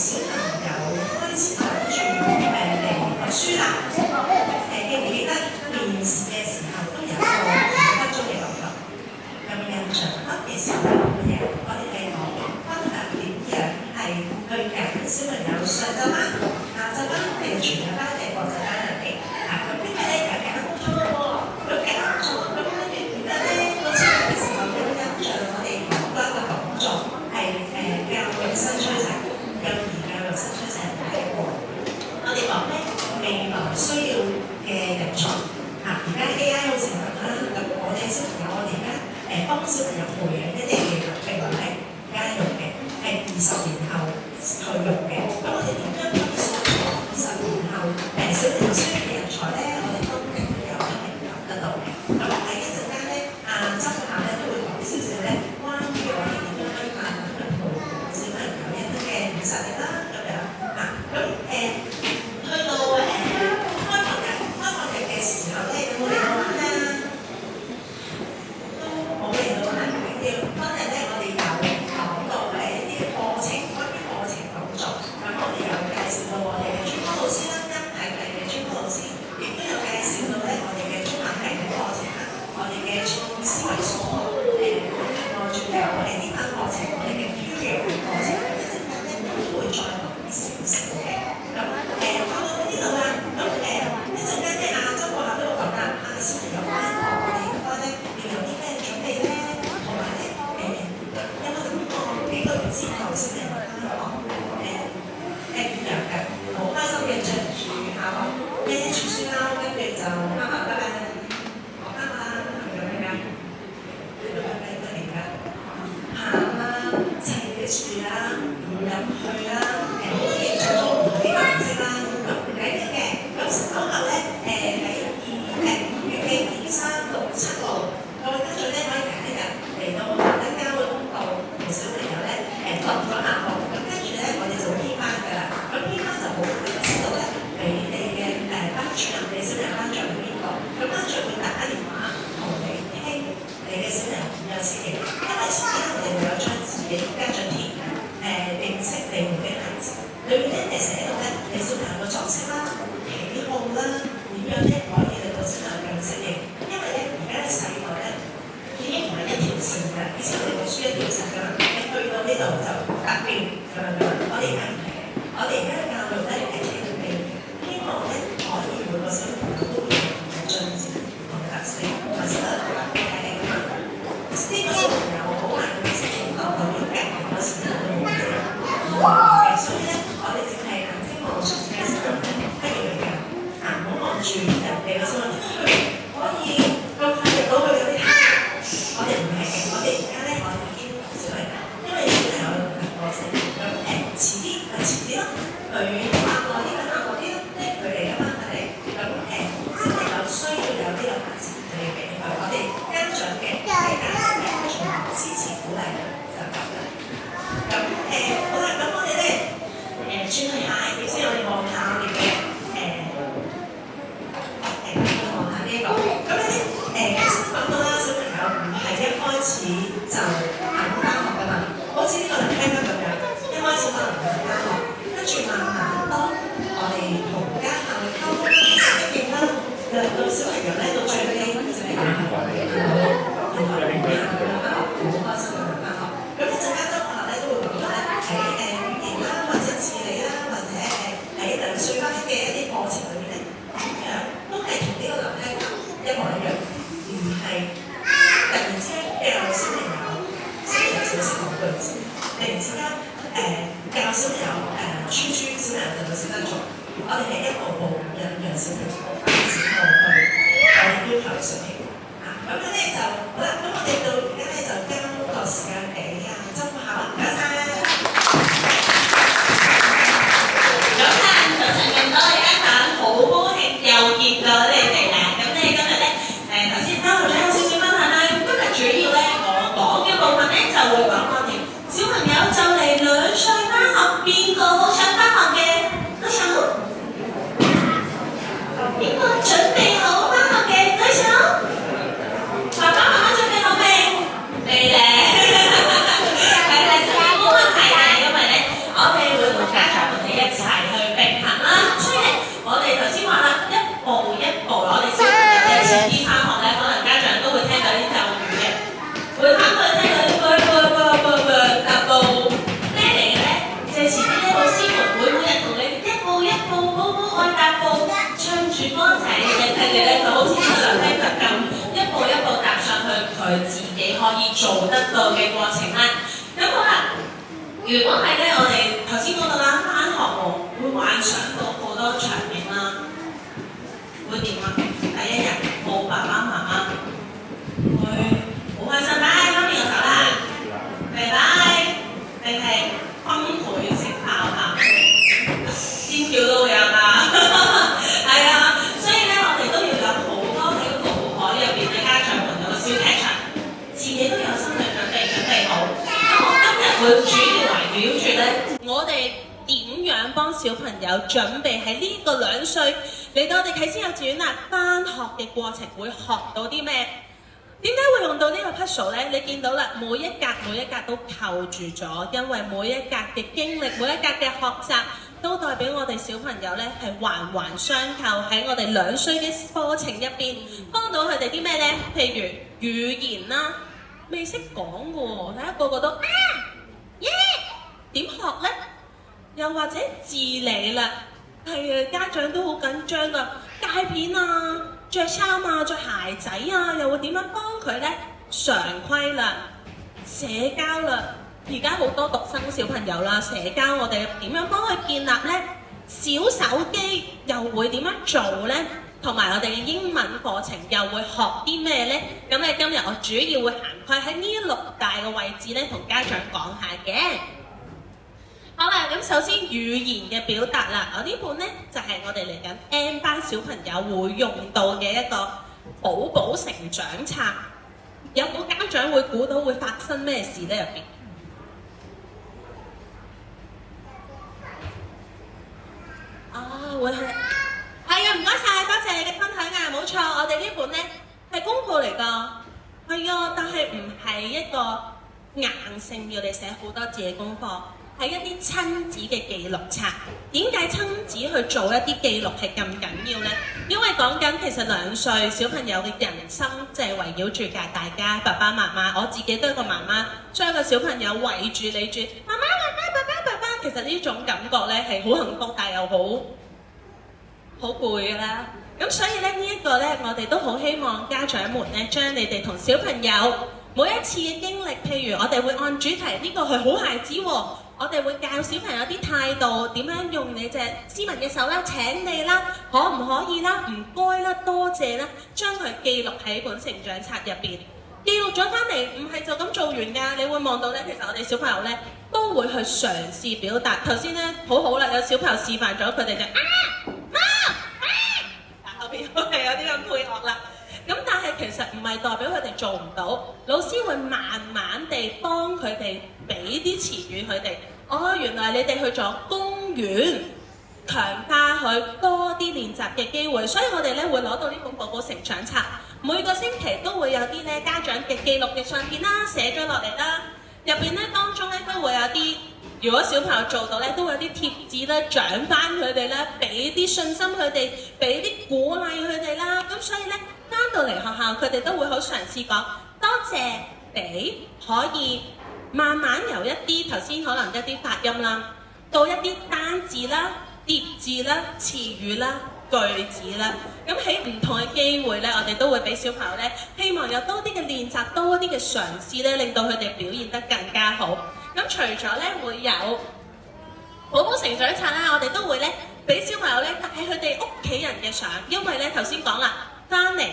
小朋友開始諗住嚟讀書啦。記唔記得面試嘅時候都有一個5分鐘嘅講座，有冇印象？嗰陣時候講乜嘢？我哋係講分享點樣係去揀小朋友上晝班、下晝班定全日班定國際班入邊。咁因為咧有揀唔錯喎，咁揀唔錯，咁跟住點解咧？個初嘅時候有印象，我哋講嗰個講座係教育新趨勢，幼兒教育新趨勢係我哋講咧未來需要嘅人才。而家 AI 好成日啦，咁我哋小朋友，我哋而家幫小朋友培養一啲技能，譬如係而家用嘅，係20年後去用嘅。咁我哋點樣可以塑造20年後小朋友需要嘅人才咧？我哋都一定有得到嘅。咁喺一陣間咧，周學校咧都會講少少咧，關於我哋點樣去培養小朋友一啲嘅實力啦，咁樣咁去到開學日嘅時候咧，有冇嚟到玩啊？都冇嚟到玩，唔緊要。當日咧，我哋有講到一啲課程，關於課程講座。咁我哋有介紹到我哋嘅專科老師啦，音體系嘅專科老師，亦都有介紹到咧我哋嘅中文系嘅課程啦，我哋嘅創意思維數學仲有呢班課程，我哋嘅 Fusion 嘅課程，一陣間咧都會再講少少嘅。咁講到呢度啦，咁一陣間咧周國校都會講啦，小朋友翻學我哋應該咧要有啲咩準備咧，同埋咧有冇諗過幾個月之後小朋友翻學點樣嘅？好開心嘅着住校服，孭住書包，跟住就翻學拜拜，學翻學啦，係咪咁樣？行啦，齊住啦，唔入去啦，好多嘢做咗唔同嘅顏色啦，咁唔緊要嘅。咁稍後咧喺5月嘅2、3、6、7號，各位家長咧可以揀一日嚟到大家交嘅公告同小朋友咧落咗下課，咁跟住咧我哋就編班㗎啦。咁編班就好知道咧你哋嘅班主任、你小朋友班長係邊個，咁班長會打電話同你傾你嘅小朋友點樣適應，因為前幾日我哋會有張自己家長填認識你哋嘅孩子，裏面咧寫到咧你小朋友嘅作息啦、喜好啦，點樣咧可以令到小朋友更適應，因為咧而家嘅世代咧已經唔係一條線㗎，以前我哋讀書一條線㗎嘛，你去到呢度就達標咁樣㗎嘛，我哋而家唔係嘅，我哋而家嘅教育咧係企定定嘅，希望咧可以每個小朋友都會有唔同嘅進展同埋特色，同埋小朋友呢個小朋友好難去適應到佢嘅好多時候都冇嘅，所以咧我哋淨係眼睛望住嘅時候咧係要嚟㗎，唔好望住人哋嘅小朋友可以咁快入到去嗰啲，我哋唔係嘅，我哋而家咧我哋已經小朋友，因為小朋友有個過程，咁遲啲就遲啲咯，佢下個啲就下個啲咯，即係佢哋啊嘛，係咪？咁小朋友需要有呢個發展，佢哋俾佢，我哋家長嘅支持鼓勵就咁啦。咁好啦，咁我哋咧轉去下一頁先，我哋望下我哋嘅望下呢一個。咁咧頭先講到啦，小朋友唔係一開始就肯返學㗎嘛，好似呢個人聽得咁樣，一開始可能唔肯返學，跟住慢慢當我哋同家校嘅溝通適應啦，令到小朋友咧到最尾就係好開心嘅翻學。咁一陣間周學校咧都會講咧喺語言啦，或者自理啦，或者喺2歲班嘅一啲課程裏面咧，點樣都係同呢個樓梯一模一樣，而係突然之間教小朋友就識講句子，突然之間教小朋友豬小朋友就識得做。我哋係一步步咁樣讓小朋友發展到去我哋要求嘅水平。咁樣咧就好啦，咁我哋到而家咧就交個時間俾周學校，唔該晒。早晨咁多位家長，好高興又見到你哋啦。咁咧今日咧頭先周校長有少少分享啦。今日主要咧我講嘅部分咧就會講我哋小朋友就嚟2歲返學，邊個好想返學嘅？舉手。邊個準備好返學嘅？舉手。爸爸媽媽準備佢自己可以做得到嘅過程啦。咁好啦，如果係咧，我哋頭先講到啦，返學喎會幻想到好多場景啦，會點啊？第一日冇爸爸媽媽，會好開心，拜媽咪我走啦，拜拜，定係崩潰式爆喊，尖叫都會有㗎，係啊，所以咧我哋都要有好多喺個腦海入邊嘅家長們有個小劇場，自己都有心理準備好。咁我今日會主要圍繞住咧，我哋點樣幫小朋友準備喺呢個2歲嚟到我哋啟思幼稚園啦，返學嘅過程會學到啲咩？點解會用到呢個 puzzle 咧？你見到啦，每一格都扣住咗，因為每一格嘅經歷，每一格嘅學習都代表我哋小朋友咧係環環相扣，喺我哋2歲嘅課程入邊幫到佢哋啲咩咧？譬如語言啦，未識講嘅喎，睇下個個都耶，點學咧？又或者自理啦，係啊，家長都好緊張噶，戒片啊，着衫啊，着鞋仔啊，又會點樣幫佢咧？常規啦，社交啦，而家好多獨生小朋友啦，社交我哋點樣幫佢建立咧？小手機又會點樣做咧？同埋我哋嘅英文課程又會學啲咩咧？咁咧今日我主要會涵蓋喺呢6大嘅位置咧，同家長講下嘅。好啦，咁首先語言嘅表達啦，我呢本咧就係我哋嚟緊 N 班小朋友會用到嘅一個寶寶成長冊。有冇家長會估到會發生咩事咧入邊？會係啊，唔該晒，多謝你嘅分享啊，冇錯，我哋呢本咧係功課嚟㗎，係啊，但係唔係一個硬性要你寫好多字嘅功課。係一啲親子嘅記錄冊。點解親子去做一啲記錄係咁緊要呢？因為講緊其實2歲小朋友嘅人生就係圍繞住㗎大家爸爸媽媽。我自己都係個媽媽，將個小朋友圍住你住，媽媽媽媽爸爸爸爸。其實呢種感覺咧係好幸福，但又好攰㗎啦。咁所以咧呢一個咧，我哋都好希望家長們咧將你哋同小朋友每一次嘅經歷，譬如我哋會按主題，呢個係好孩子喎。我哋會教小朋友啲態度，點樣用你隻斯文嘅手啦，請你啦，可唔可以啦，唔該啦，多謝啦，將佢記錄喺本成長冊入邊。記錄咗翻嚟，唔係就咁做完㗎。你會望到咧，其實我哋小朋友咧都會去嘗試表達。頭先咧好好啦，有小朋友示範咗，佢哋就後邊都係有啲咁配樂啦。咁但係其實唔係代表佢哋做唔到，老師會慢慢地幫佢哋俾啲詞語佢哋。哦，原來你哋去咗公園，強化佢多啲練習嘅機會。所以我哋咧會攞到呢本寶寶成長冊，每個星期都會有啲咧家長嘅記錄嘅相片啦，寫咗落嚟啦。入邊咧當中咧都會有啲，如果小朋友做到咧，都會有啲貼紙咧獎翻佢哋啦，俾啲信心佢哋，俾啲鼓勵佢哋啦。咁所以咧翻到嚟學校，佢哋都會好嘗試講多謝，俾可以慢慢由一啲頭先可能一啲發音啦，到一啲單字啦、疊字啦、詞語啦、句子啦。咁喺唔同嘅機會咧，我哋都會俾小朋友咧，希望有多啲嘅練習，多啲嘅嘗試咧，令到佢哋表現得更加好。咁除咗咧會有寶寶成長冊啦，我哋都會咧俾小朋友咧帶佢哋屋企人嘅相，因為咧頭先講啦，翻嚟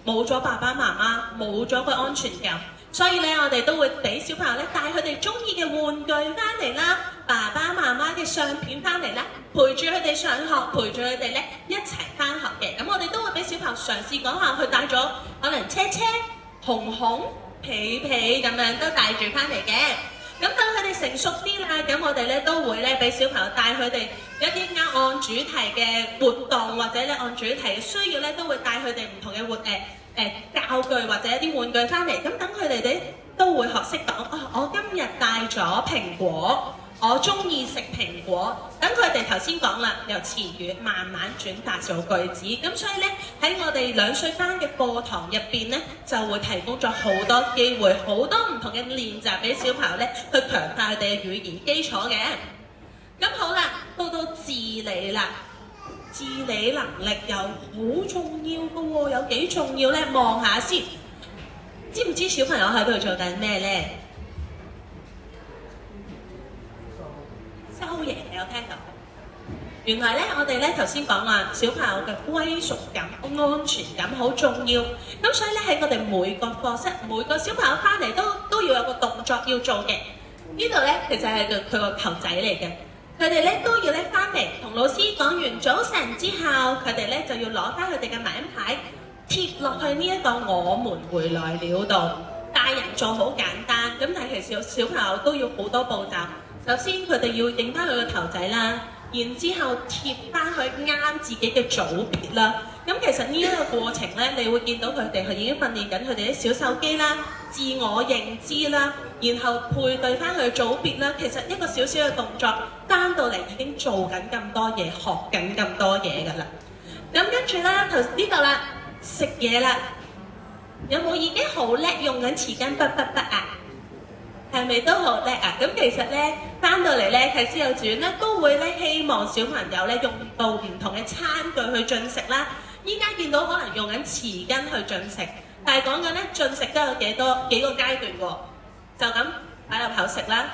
冇咗爸爸媽媽，冇咗個安全感，所以咧我哋都會俾小朋友咧帶佢哋中意嘅玩具翻嚟啦，爸爸媽媽嘅相片翻嚟啦，陪住佢哋上學，陪住佢哋咧一齊翻學嘅。咁我哋都會俾小朋友嘗試講下，佢帶咗可能車車、熊熊、皮皮咁樣都帶住翻嚟嘅。咁等佢哋成熟啲啦，咁我哋咧都會咧俾小朋友帶佢哋一啲按主題嘅活動，或者咧按主題嘅需要咧，都會帶佢哋唔同嘅教具或者一啲玩具翻嚟。咁等佢哋都會學識講我今日帶咗蘋果，我中意食蘋果。等佢哋頭先講啦，由詞語慢慢轉化做句子。咁所以咧喺我哋2歲班嘅課堂入邊咧，就會提供咗好多機會，好多唔同嘅練習俾小朋友咧去強化佢哋嘅語言基礎嘅。咁好啦，到自理啦，自理能力又好重要㗎喎，有幾重要咧？望下先。知唔知小朋友喺度做緊咩咧？收嘢，你有聽到？原來咧，我哋咧頭先講話小朋友嘅歸屬感、安全感好重要。咁所以咧喺我哋每個課室，每個小朋友翻嚟都要有個動作要做嘅。呢度咧其實係佢個球仔嚟嘅。佢哋咧都要咧翻嚟同老師講完早晨之後，佢哋咧就要攞翻佢哋嘅名牌貼落去呢一個我們回來了度。大人做好簡單，咁但係其實小朋友都要好多步驟。首先佢哋要影翻佢個頭仔啦。然之後貼翻去啱自己嘅組別啦。咁其實呢一個過程咧，你會見到佢哋係已經訓練緊佢哋啲小手機啦、自我認知啦，然後配對翻佢嘅組別啦。其實一個小小嘅動作，翻到嚟已經做緊咁多嘢，學緊咁多嘢㗎啦。咁跟住咧，呢度啦，食嘢啦，有冇已經好叻用緊匙羹筆啊？係咪都好叻啊？咁其實咧，翻到嚟咧，啟思幼稚園咧都會咧希望小朋友咧用到唔同嘅餐具去進食啦。依家見到可能用緊匙羹去進食，但係講緊咧進食都有幾個階段喎。就咁擺入口食啦，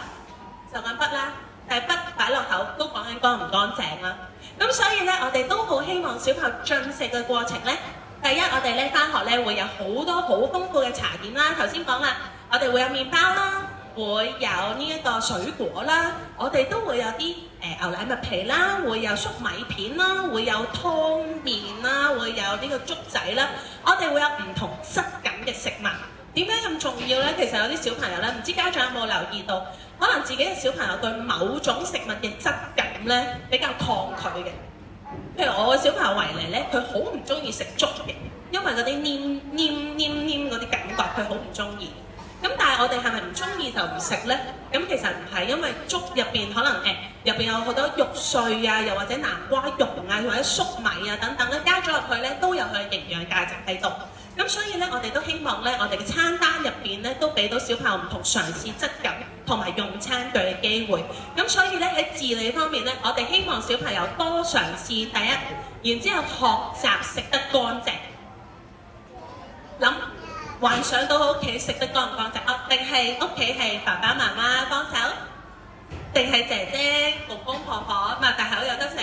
就咁筆啦，但係筆擺落口都講緊乾唔乾淨啦。咁所以咧，我哋都好希望小朋友進食嘅過程咧，第一我哋咧翻學咧會有好多好豐富嘅茶點啦。頭先講啦，我哋會有麵包啦。會有呢一個水果啦，我哋都會有啲牛奶麥皮啦，會有粟米片啦，會有湯麵啦，會有呢個粥仔啦，我哋會有唔同質感嘅食物。點解咁重要呢？其實有啲小朋友咧，唔知家長有冇留意到，可能自己嘅小朋友對某種食物嘅質感咧比較抗拒嘅。譬如我嘅小朋友為例咧，佢好唔中意食粥嘅，因為嗰啲黏嗰啲感覺，佢好唔中意。咁但係我哋係咪唔中意就唔食呢？咁其實唔係，因為粥入邊可能入邊有好多肉碎啊，又或者南瓜蓉啊，或者粟米啊等等咧，加咗入去咧都有佢嘅營養價值喺度。咁所以咧，我哋都希望咧，我哋嘅餐單入邊咧都俾到小朋友唔同嘗試質感同埋用餐具嘅機會。咁所以咧喺自理方面咧，我哋希望小朋友多嘗試第一，然之後學習食得乾淨。諗。幻想到屋企食得乾唔乾淨啊？定係屋企係爸爸媽媽幫手，定係姐姐公公婆婆擘大口有得食？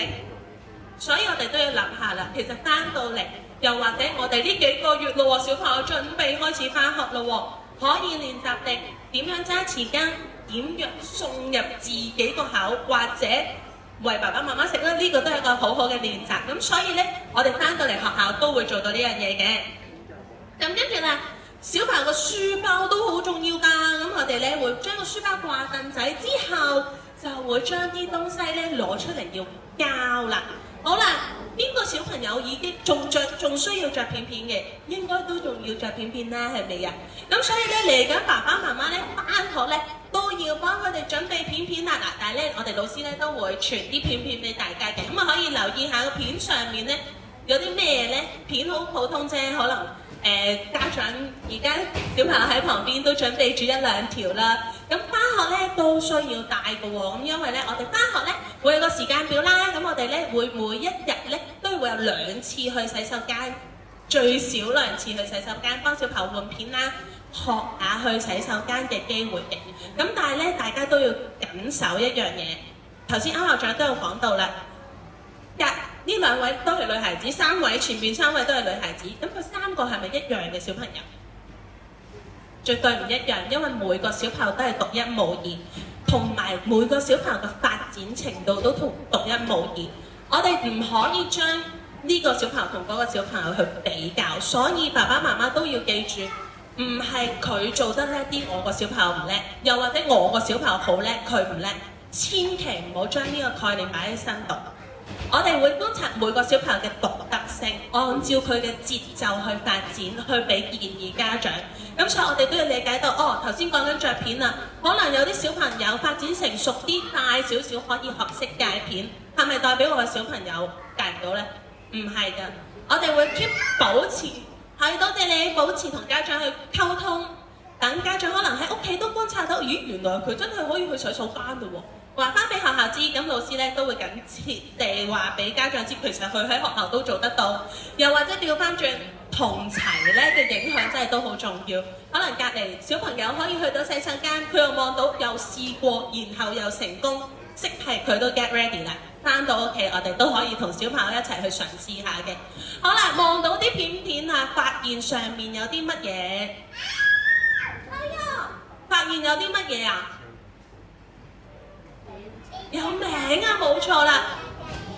所以我哋都要諗下啦。其實翻到嚟，又或者我哋呢幾個月咯喎，小朋友準備開始翻學咯喎，可以練習定點樣揸匙羹，點樣送入自己個口，或者為爸爸媽媽食咧，呢個都係一個好好嘅練習。咁所以咧，我哋翻到嚟學校都會做到呢樣嘢嘅。咁跟住啦。小朋友個書包都好重要㗎，咁我哋咧會將個書包掛凳仔之後，就會將啲東西咧攞出嚟要交啦。好啦，邊個小朋友已經仲需要着片片嘅，應該都仲要着片片啦，係咪啊？咁所以咧嚟緊爸爸媽媽咧返學咧都要幫佢哋準備片片啦。嗱，但係咧我哋老師咧都會傳啲片片俾大家嘅，咁啊可以留意下個片上面咧有啲咩咧？片好普通啫，可能。家長而家小朋友喺旁邊都準備住1、2條啦，咁返學咧都需要帶嘅喎，咁因為咧我哋返學咧會有個時間表啦，咁我哋咧會每一日咧都會有2次去洗手間，最少2次去洗手間幫小朋友換片啦，學下去洗手間嘅機會嘅。咁但係咧大家都要緊守一樣嘢，頭先歐校長都有講到啦。呢2位都係女孩子，3位前邊3位都係女孩子，咁佢3個係咪一樣嘅小朋友？絕對唔一樣，因為每個小朋友都係獨一無二，同埋每個小朋友嘅發展程度都同獨一無二。我哋唔可以將呢個小朋友同嗰個小朋友去比較，所以爸爸媽媽都要記住，唔係佢做得叻啲，我個小朋友唔叻，又或者我個小朋友好叻，佢唔叻，千祈唔好將呢個概念擺喺身度。我哋會觀察每個小朋友嘅獨特性，按照佢嘅節奏去發展，去俾建議家長。咁所以我哋都要理解到，頭先講緊嚼片啦，可能有啲小朋友發展成熟啲，大少少可以學識戒片，係咪代表我嘅小朋友戒唔到呢？唔係㗎，我哋會 keep 保持，係多謝你保持同家長去溝通，等家長可能喺屋企都觀察到，咦，原來佢真係可以去洗手間㗎喎。話翻俾學校知，咁老師咧都會緊切地話俾家長知，其實佢喺學校都做得到。又或者調翻轉同齊咧嘅影響真係都好重要。可能隔離小朋友可以去到洗手間，佢又望到又試過，然後又成功，即係佢都 get ready 啦。翻到屋企，我哋都可以同小朋友一齊去嘗試下嘅。好啦，望到啲片啊，發現上面有啲乜嘢？發現有啲乜嘢啊？有名啊，冇錯啦，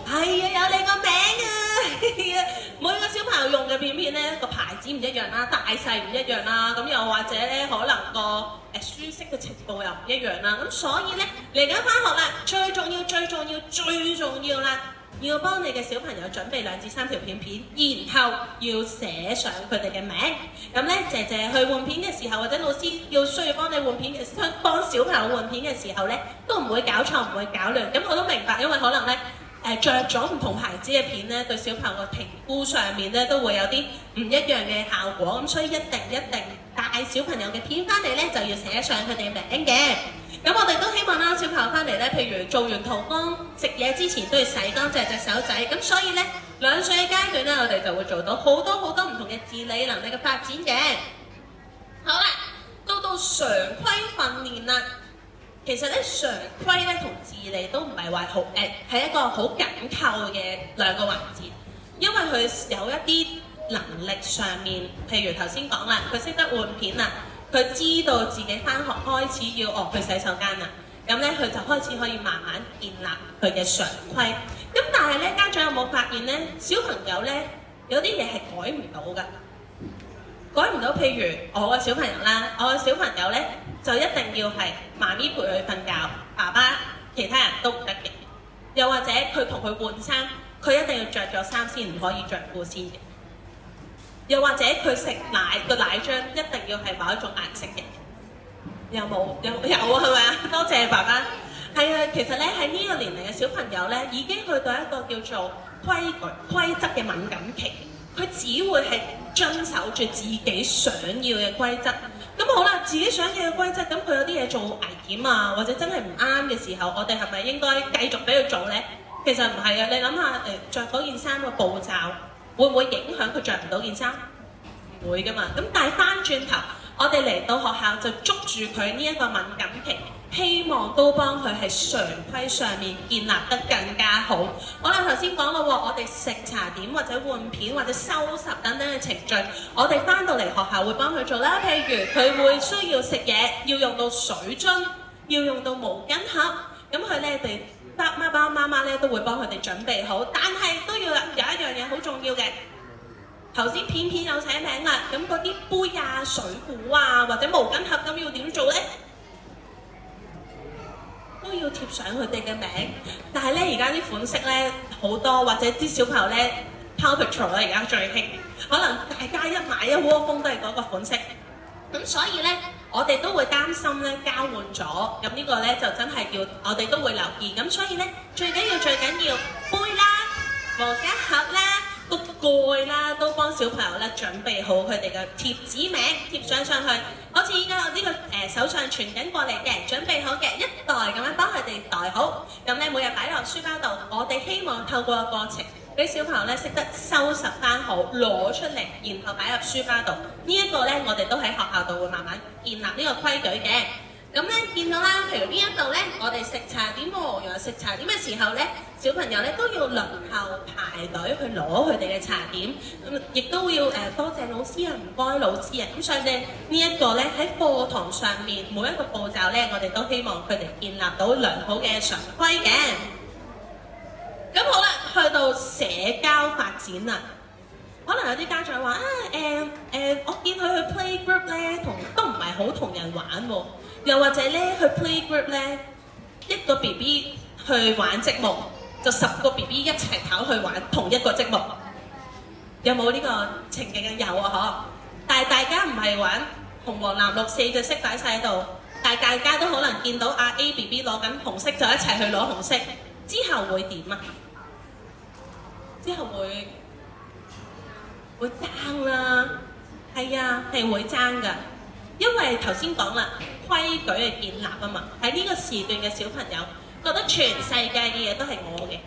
係啊，有你個名啊，每個小朋友用嘅片咧個牌子唔一樣啦，大細唔一樣啦，咁又或者咧可能個舒適嘅程度又唔一樣啦，咁所以咧嚟緊翻學啦，最重要啦，要幫你嘅小朋友準備2至3條片，然後要寫上佢哋嘅名。咁咧，姐姐去換片嘅時候，或者老師需要幫你換片嘅，幫小朋友換片嘅時候咧，都唔會搞錯，唔會搞亂。咁我都明白，因為可能咧着咗唔同牌子嘅片咧，對小朋友嘅評估上面咧都會有啲唔一樣嘅效果。咁所以一定帶小朋友嘅片翻嚟咧，就要寫上佢哋名嘅。咁我哋都希望啦，小朋友翻嚟咧，譬如做完塗工、食嘢之前都要洗乾淨隻手仔。咁所以咧，2歲嘅階段咧，我哋就會做到好多唔同嘅自理能力嘅發展嘅。好啦，到常規訓練啦。其實咧，常規咧同自理都唔係話好係一個好緊扣嘅2個環節，因為佢有一啲能力上面，譬如頭先講啦，佢識得換片啦。佢知道自己翻學開始要去洗手間啦，咁咧佢就開始可以慢慢建立佢嘅常規。咁但係咧，家長有冇發現咧，小朋友咧有啲嘢係改唔到㗎，改唔到。譬如我嘅小朋友啦，我嘅小朋友咧就一定要係媽咪陪佢瞓覺，爸爸其他人都唔得嘅。又或者佢同佢換衫，佢一定要着咗衫先，唔可以着褲先嘅。又或者佢食奶個奶漿一定要係某一種顏色嘅，有冇？有啊，係咪啊？多謝爸爸。係啊，其實咧喺呢個年齡嘅小朋友咧，已經去到一個叫做規則嘅敏感期，佢只會係遵守住自己想要嘅規則。咁好啦，自己想要嘅規則，咁佢有啲嘢做危險啊，或者真係唔啱嘅時候，我哋係咪應該繼續俾佢做咧？其實唔係啊，你諗下着嗰件衫個步驟。會唔會影響佢着唔到件衫？唔會㗎嘛。咁但係翻轉頭，我哋嚟到學校就捉住佢呢一個敏感期，希望都幫佢喺常規上面建立得更加好。我哋頭先講咯喎，我哋食茶點或者換片或者收拾等等嘅程序，我哋翻到嚟學校會幫佢做啦。譬如佢會需要食嘢，要用到水樽，要用到毛巾盒，咁佢咧哋。爸爸媽媽咧都會幫佢哋準備好，但係都要有一樣嘢好重要嘅。頭先片有寫名啦，咁嗰啲杯啊、水壺啊或者毛巾盒咁要點做咧？都要貼上佢哋嘅名。但係咧而家啲款式咧好多，或者啲小朋友咧 Paw Patrol 咧而家最興，可能大家一買一窩蜂都係嗰個款式。咁所以咧，我哋都會擔心咧交換咗，咁呢個咧就真係要我哋都會留意。咁所以咧，最緊要杯啦、毛巾盒啦、個蓋啦，都幫小朋友咧準備好佢哋嘅貼紙名貼上去。好似依家呢個手上傳緊過嚟嘅，準備好嘅一袋咁樣幫佢哋袋好。咁咧每日擺落書包度，我哋希望透過個過程，俾小朋友咧識得收拾翻好，攞出嚟，然後擺入書包度。呢一個咧，我哋都喺學校度會慢慢建立呢個規矩嘅。咁咧見到啦，譬如呢一度咧，我哋食茶點喎，原來食茶點嘅時候咧，小朋友咧都要輪候排隊去攞佢哋嘅茶點。咁亦都要多謝老師啊，唔該老師啊。咁所以咧呢一個咧喺課堂上面每一個步驟咧，我哋都希望佢哋建立到良好嘅常規嘅。咁好啦，去到社交發展啦，可能有啲家長話我見佢去 playgroup 咧，都唔係好同人玩喎，又或者咧去 playgroup 咧，一個 BB 去玩積木，就10個 BB 一齊跑去玩同一個積木，有冇呢個情景啊？有啊，但係大家唔係玩紅黃藍綠4隻色擺晒喺度，但係大家都可能見到阿 A BB 攞緊紅色，就一齊去攞紅色，之後會點啊？之後會爭啦，係啊，係會爭㗎，因為頭先講啦，規矩嘅建立啊嘛，喺呢個時段嘅小朋友，覺得全世界嘅嘢都係我嘅。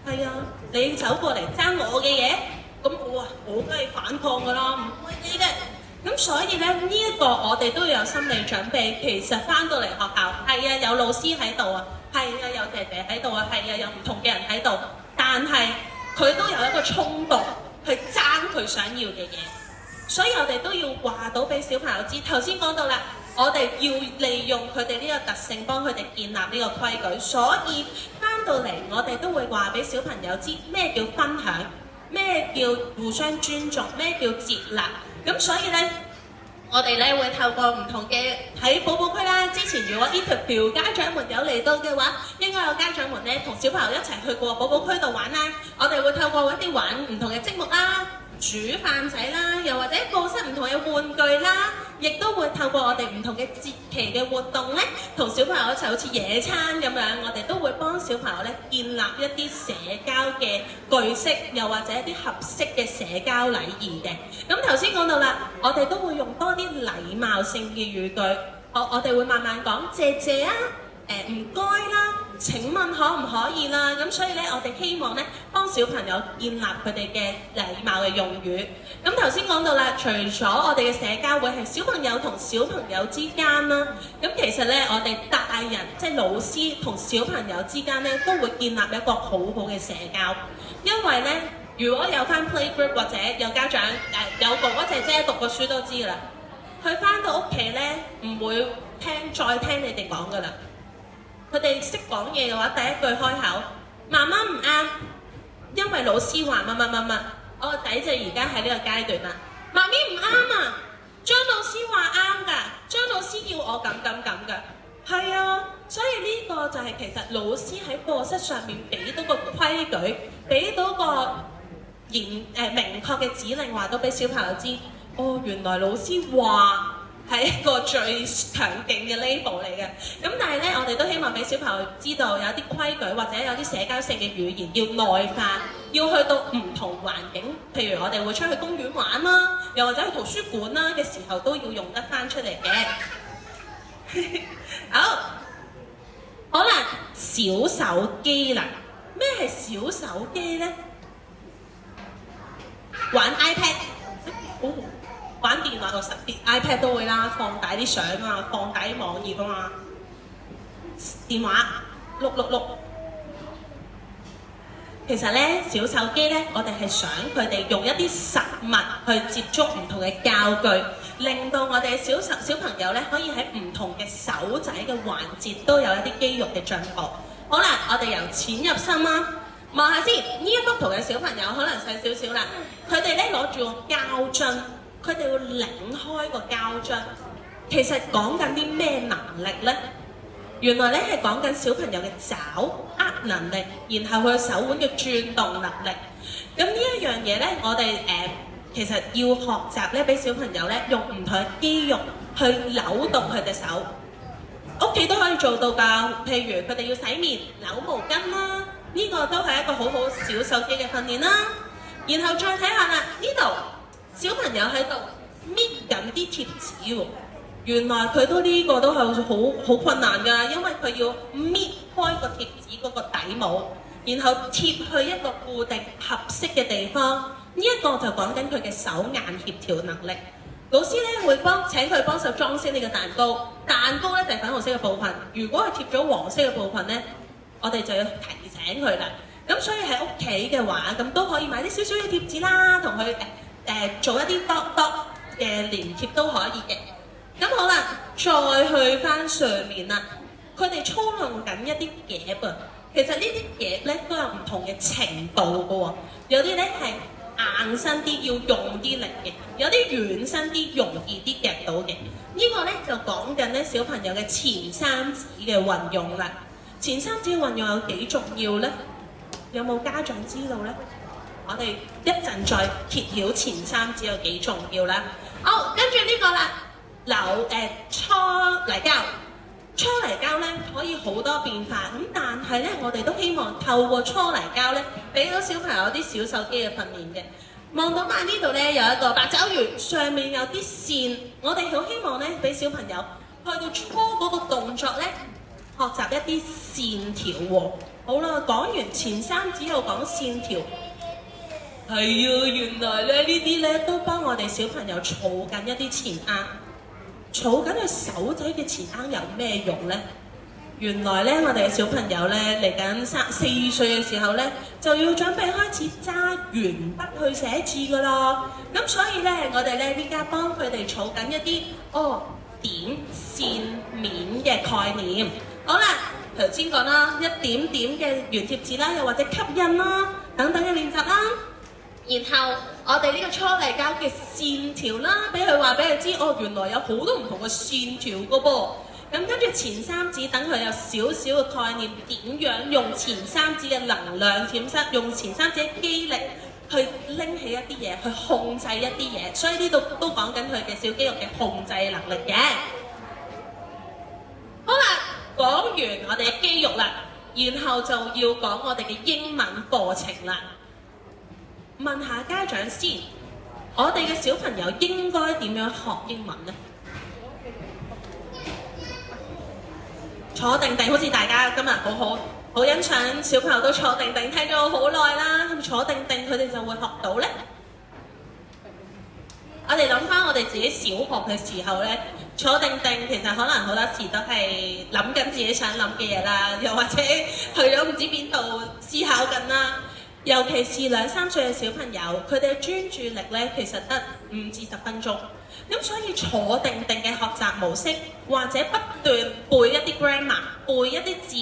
係啊，你走過嚟爭我嘅嘢，咁我梗係反抗㗎啦，唔會你嘅。咁所以咧，呢一個我哋都要有心理準備。其實翻到嚟學校，係啊，有老師喺度啊，係啊，有姐姐喺度啊，係啊，有唔同嘅人喺度，但係佢都有一個衝動去爭佢想要嘅嘢。所以我哋都要話到俾小朋友知。頭先講到啦，我哋要利用佢哋呢個特性，幫佢哋建立呢個規矩。所以翻到嚟，我哋都會話俾小朋友知咩叫分享，咩叫互相尊重，咩叫接納。咁所以咧，我哋咧會透過唔同嘅喺寶寶區啦。之前如果 interview 家長們有嚟到嘅話，應該有家長們咧同小朋友一齊去過寶寶區度玩啦。我哋會透過一啲玩唔同嘅積木啦、煮飯仔啦，又或者課室唔同嘅玩具啦，亦都會透過我哋唔同嘅節期嘅活動咧，同小朋友一齊好似野餐咁樣，我哋都會幫小朋友咧建立一啲社交嘅句式，又或者一啲合適嘅社交禮儀嘅。咁頭先講到啦，我哋都會用多啲禮貌性嘅語句，我哋會慢慢講謝謝啊，唔該啦，請問可唔可以啦？咁所以咧，我哋希望咧幫小朋友建立佢哋嘅禮貌嘅用語。咁頭先講到啦，除咗我哋嘅社交會係小朋友同小朋友之間啦，咁其實咧我哋大人即係老師同小朋友之間咧都會建立一個好好嘅社交，因為咧如果有翻 playgroup 或者有家長有哥哥姐姐讀過書都知㗎啦，佢翻到屋企咧唔會再聽你哋講㗎啦。佢哋識講嘢嘅話，第一句開口，媽媽唔啱，因為老師話乜乜乜乜。我個仔就而家喺呢個階段啦，媽咪唔啱啊，張老師話啱㗎，張老師要我咁㗎。係啊，所以呢個就係其實老師喺課室上面俾到個規矩，俾到個明確嘅指令，話到俾小朋友知，哦，原來老師話係一個最強勁嘅 label 嚟嘅。咁但係咧，我哋都希望俾小朋友知道有啲規矩或者有啲社交性嘅語言要內化，要去到唔同環境，譬如我哋會出去公園玩啦，又或者去圖書館啦嘅時候都要用得翻出嚟嘅。好啦，小手機啦，咩係小手機呢？玩 iPad，玩電話實啲 iPad 都會啦，放大啲相啊，放大啲網頁啊嘛。電話碌。其實咧，小手機咧，我哋係想佢哋用一啲實物去接觸唔同嘅教具，令到我哋小朋友咧可以喺唔同嘅手仔嘅環節都有一啲肌肉嘅進步。好啦，我哋由淺入深啦，望下先。呢一幅圖嘅小朋友可能細少少啦，佢哋咧攞住個膠樽。佢哋會擰開個膠樽，其實講緊啲咩能力呢？原來咧係講緊小朋友嘅爪握能力，然後佢嘅手腕嘅轉動能力。咁呢一樣嘢咧，我哋其實要學習咧，俾小朋友咧用唔同嘅肌肉去扭動佢隻手。屋企都可以做到㗎，譬如佢哋要洗面扭毛巾啦，呢個都係一個好好小手肌嘅訓練啦。然後再睇下啦，呢度。小朋友喺度搣緊啲貼紙喎，原來佢都呢個都係好困難㗎，因為佢要搣開個貼紙嗰個底帽，然後貼去一個固定合適嘅地方。呢一個就講緊佢嘅手眼協調能力。老師咧會請佢幫手裝飾呢個蛋糕，蛋糕咧就係粉紅色嘅部分。如果佢貼咗黃色嘅部分咧，我哋就要提醒佢啦。咁所以喺屋企嘅話，咁都可以買啲少少嘅貼紙啦，同佢做一啲嘅連貼都可以嘅。咁好啦，再去翻上面啦，佢哋操弄緊一啲夾啊。其實呢啲夾咧都有唔同嘅程度嘅喎，有啲咧係硬身啲，要用啲力嘅；有啲軟身啲，容易啲夾到嘅。呢個咧就講緊咧小朋友嘅前三指嘅運用啦。前三指嘅運用有幾重要咧？有冇家長知道咧？我哋一陣再揭曉前三指有幾重要啦。好，跟住呢個啦，搓泥膠。搓泥膠咧可以好多變化，咁但係咧我哋都希望透過搓泥膠咧，俾到小朋友啲小手肌嘅訓練嘅。望到呢度咧有一個八爪魚，上面有啲線，我哋好希望咧俾小朋友去到搓嗰個動作咧，學習一啲線條喎。好啦，講完前三指又講線條，係啊，原來咧呢啲咧都幫我哋小朋友儲緊一啲錢罌。儲緊佢手仔嘅錢罌有咩用呢？原來咧，我哋嘅小朋友咧嚟緊4歲嘅時候咧，就要準備開始揸鉛筆去寫字噶啦。咁所以咧，我哋咧依家幫佢哋儲緊一啲點線面嘅概念。好啦，頭先講啦，一點點嘅圓貼字啦，又或者吸引啦，等等嘅練習啦。然後我哋呢個初嚟教嘅線條啦，俾佢話俾佢知，原來有好多唔同嘅線條噶噃。咁跟住前三指，等佢有少少嘅概念，點樣用前三指嘅能量點失，用前三指嘅肌力去拎起一啲嘢，去控制一啲嘢。所以呢度都講緊佢嘅小肌肉嘅控制能力嘅。好啦，講完我哋嘅肌肉啦，然後就要講我哋嘅英文課程啦。問下家長先，我哋嘅小朋友應該點樣學英文呢？坐定定，好似大家今日好欣賞小朋友都坐定定，聽咗好耐啦。咁坐定定，佢哋就會學到呢。我哋諗翻我哋自己小學嘅時候呢，坐定定其實可能好多時都係諗緊自己想諗嘅嘢啦，又或者去咗唔知邊度思考緊啦。尤其是2、3歲嘅小朋友，佢哋嘅專注力呢，其實得5至10分鐘。咁所以坐定定嘅學習模式，或者不斷背一啲 grammar、背一啲字、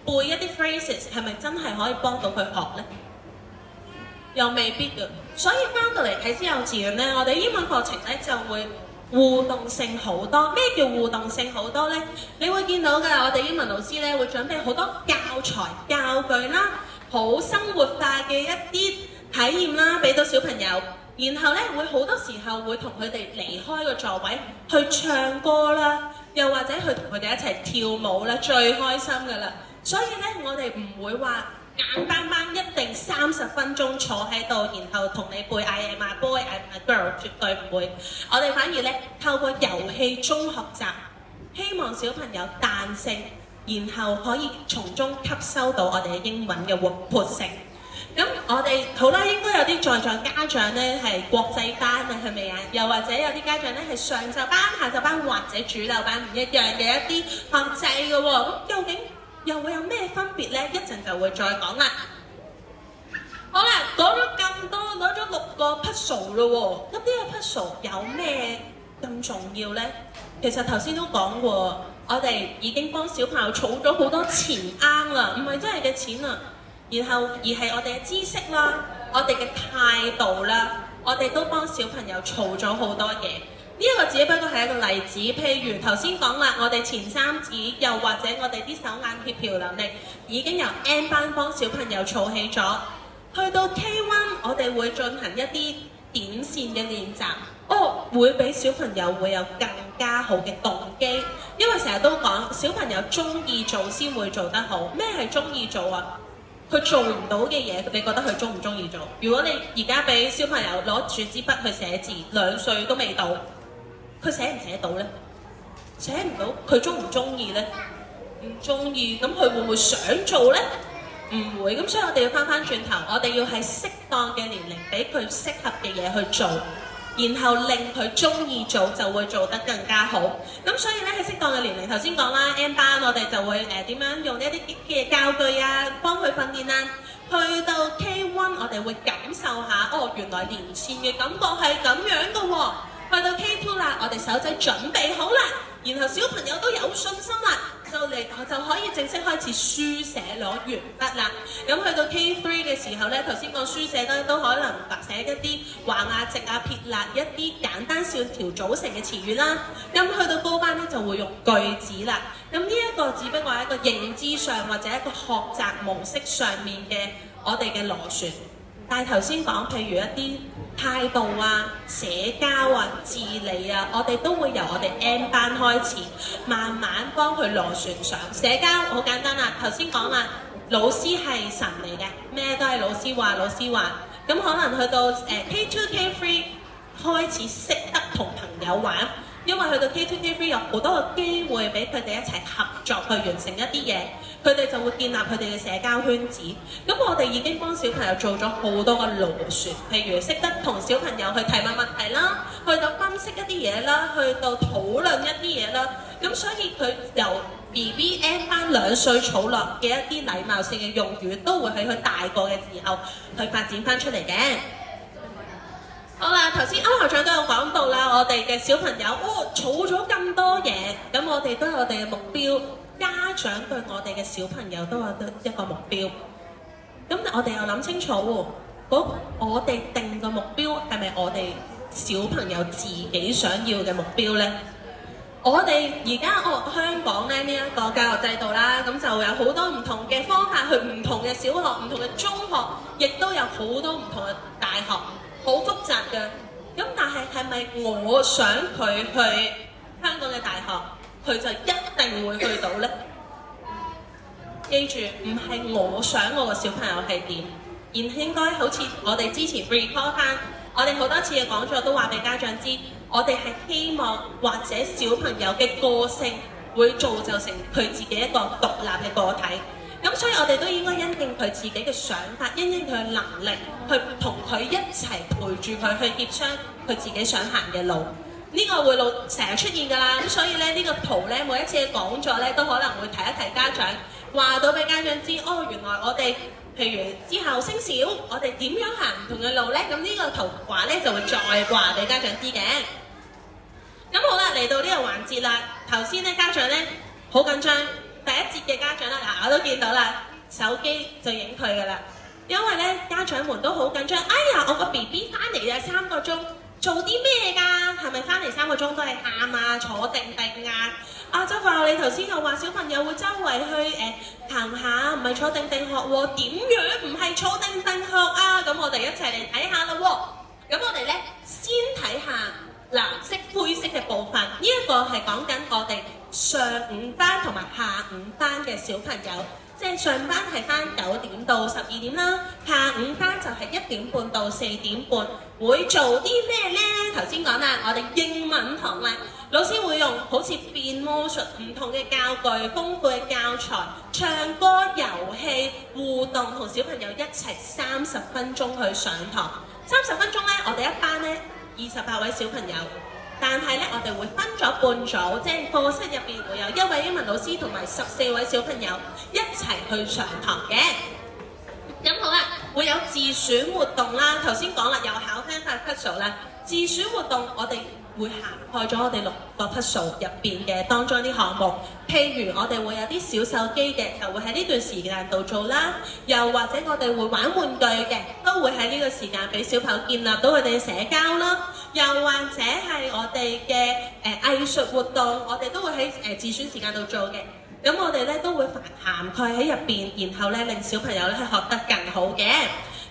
背一啲 phrases， 係咪真係可以幫到佢學呢？又未必㗎。所以翻到嚟啟思幼稚園呢，我哋英文課程呢就會互動性好多。咩叫互動性好多呢？你會見到㗎，我哋英文老師呢會準備好多教材、教具啦，好生活化嘅一啲體驗啦，俾到小朋友。然後咧會好多時候會同佢哋離開個座位去唱歌啦，又或者去同佢哋一齊跳舞啦，最開心㗎啦。所以咧我哋唔會話硬邦邦一定30分鐘坐喺度，然後同你背 I am a boy, I am a girl， 絕對唔會。我哋反而咧透過遊戲中學習，希望小朋友彈性，然後可以從中吸收到我哋嘅英文嘅活潑性。咁我哋好啦，應該有啲在場家長咧係國際班啊，係咪啊？又或者有啲家長咧係上晝班、下晝班或者主流班唔一樣嘅一啲學制嘅喎。咁究竟又會有咩分別咧？一陣就會再講啦。好啦，講咗咁多，攞咗6個 puzzle 咯喎。咁呢個 puzzle 有咩咁重要咧？其實頭先都講過，我哋已經幫小朋友儲咗好多錢罌啦，唔係真係嘅錢啊。然後而係我哋嘅知識啦，我哋嘅態度啦，我哋都幫小朋友儲咗好多嘢。呢一個只不過係一個例子，譬如頭先講啦，我哋前三指，又或者我哋啲手眼協調能力已經由 N 班幫小朋友儲起咗，去到 K1 我哋會進行一啲點線嘅練習，會俾小朋友會有更加好嘅動機，因為成日都講小朋友中意做先會做得好。咩係中意做啊？佢做唔到嘅嘢，你覺得佢中唔中意做？如果你而家俾小朋友攞住支筆去寫字，2歲都未到，佢寫唔寫到呢？寫唔到，佢中唔中意呢？唔中意，咁佢會唔會想做呢？唔會。咁所以我哋要翻轉頭，我哋要喺適當嘅年齡俾佢適合嘅嘢去做，然後令佢中意做，就會做得更加好。咁所以咧喺適當嘅年齡，頭先講啦 ，N 班我哋就會點樣用一啲嘅教具啊，幫佢訓練啊。去到 K1 我哋會感受下，原來連線嘅感覺係咁樣嘅喎。去到 K2 啦，我哋手仔準備好啦，然後小朋友都有信心啦，就可以正式開始書寫攞鉛筆啦。咁去到 K3 嘅時候咧，頭先講書寫都可能寫一啲橫啊、直啊、撇捺一啲簡單線條組成嘅詞語啦。咁去到高班咧就會用句子啦。咁呢一個只不過係一個認知上或者一個學習模式上面嘅我哋嘅螺旋。但係頭先講譬如一啲態度啊、社交啊、自理啊，我哋都會由我哋 N 班開始，慢慢幫佢螺旋上。社交好簡單啦，頭先講啦，老師係神嚟嘅，咩都係老師話，老師話。咁可能去到K2、K3 開始識得同朋友玩，因為去到 K2、K3 有好多個機會俾佢哋一齊合作去完成一啲嘢，佢哋就會建立佢哋嘅社交圈子。咁我哋已經幫小朋友做咗好多個螺旋，譬如識得同小朋友去提問問題啦，去到分析一啲嘢啦，去到討論一啲嘢啦。咁所以佢由 BBM 班2歲儲落嘅一啲禮貌性嘅用語，都會喺佢大個嘅時候去發展翻出嚟嘅。好啦，頭先歐校長都有講到啦，我哋嘅小朋友儲咗咁多嘢，咁我哋都有我哋嘅目標，家長對我哋嘅小朋友都有一個目標。咁我哋又諗清楚喎，我哋定個目標係咪我哋小朋友自己想要嘅目標呢？我哋而家香港咧呢一個教育制度啦，咁就有好多唔同嘅方法去唔同嘅小學、唔同嘅中學，亦都有好多唔同嘅大學，好複雜嘅。咁但係咪我想佢去香港嘅大學，佢就一定會去到呢？記住，唔係我想我個小朋友係點，而應該好似我哋之前 recall 翻，我哋好多次嘅講座都話俾家長知。我哋係希望或者小朋友嘅個性會造就成佢自己一個獨立嘅個體，咁所以我哋都應該因應佢自己嘅想法，因應佢嘅能力，去同佢一齊陪住佢去協商佢自己想行嘅路。呢個會路成日出現㗎啦，咁所以咧呢個圖咧每一次嘅講座咧都可能會提一提家長，話到俾家長知，原來我哋譬如之後升小，我哋點樣行唔同嘅路呢？咁呢個圖畫呢就會再話俾家長知嘅。咁好啦，嚟到呢個環節啦。頭先呢家長呢好緊張，第一節嘅家長啦，我都見到啦，手機就影佢噶啦。因為呢家長們都好緊張，哎呀，我個 BB 翻嚟啊3個鐘，做啲咩㗎？係咪翻嚟3個鐘都係喊啊，坐定定啊？周教授，你頭先又話小朋友會周圍去行下，唔係坐定定學喎，點樣唔係坐定定學啊？咁我哋一齊嚟睇下啦喎。咁我哋咧先睇下藍色、灰色嘅部分，呢一個係講緊我哋上午班同埋下午班嘅小朋友，即係上班係翻9點到12點啦，下午班就係1點半到4點半，會做啲咩呢？頭先講啦，我哋英文堂啦。老師會用好似變魔術唔同嘅教具、豐富嘅教材、唱歌、遊戲、互動，同小朋友一齊30分鐘去上堂。30分鐘呢，我哋一班呢28位小朋友，但係呢，我哋會分咗半組，即係課室入邊會有1位英文老師同埋14位小朋友一齊去上堂嘅。咁好啦，會有自選活動啦。頭先講啦，又考翻塊 puzzle 啦。自選活動我哋會涵蓋咗我哋6個 puzzle 入邊嘅當中啲項目，譬如我哋會有啲小手機嘅，就會喺呢段時間度做啦；又或者我哋會玩玩具嘅，都會喺呢個時間俾小朋友建立到佢哋嘅社交啦；又或者係我哋嘅藝術活動，我哋都會喺自選時間度做嘅。咁我哋咧都會涵蓋喺入邊，然後咧令小朋友咧係學得更好嘅。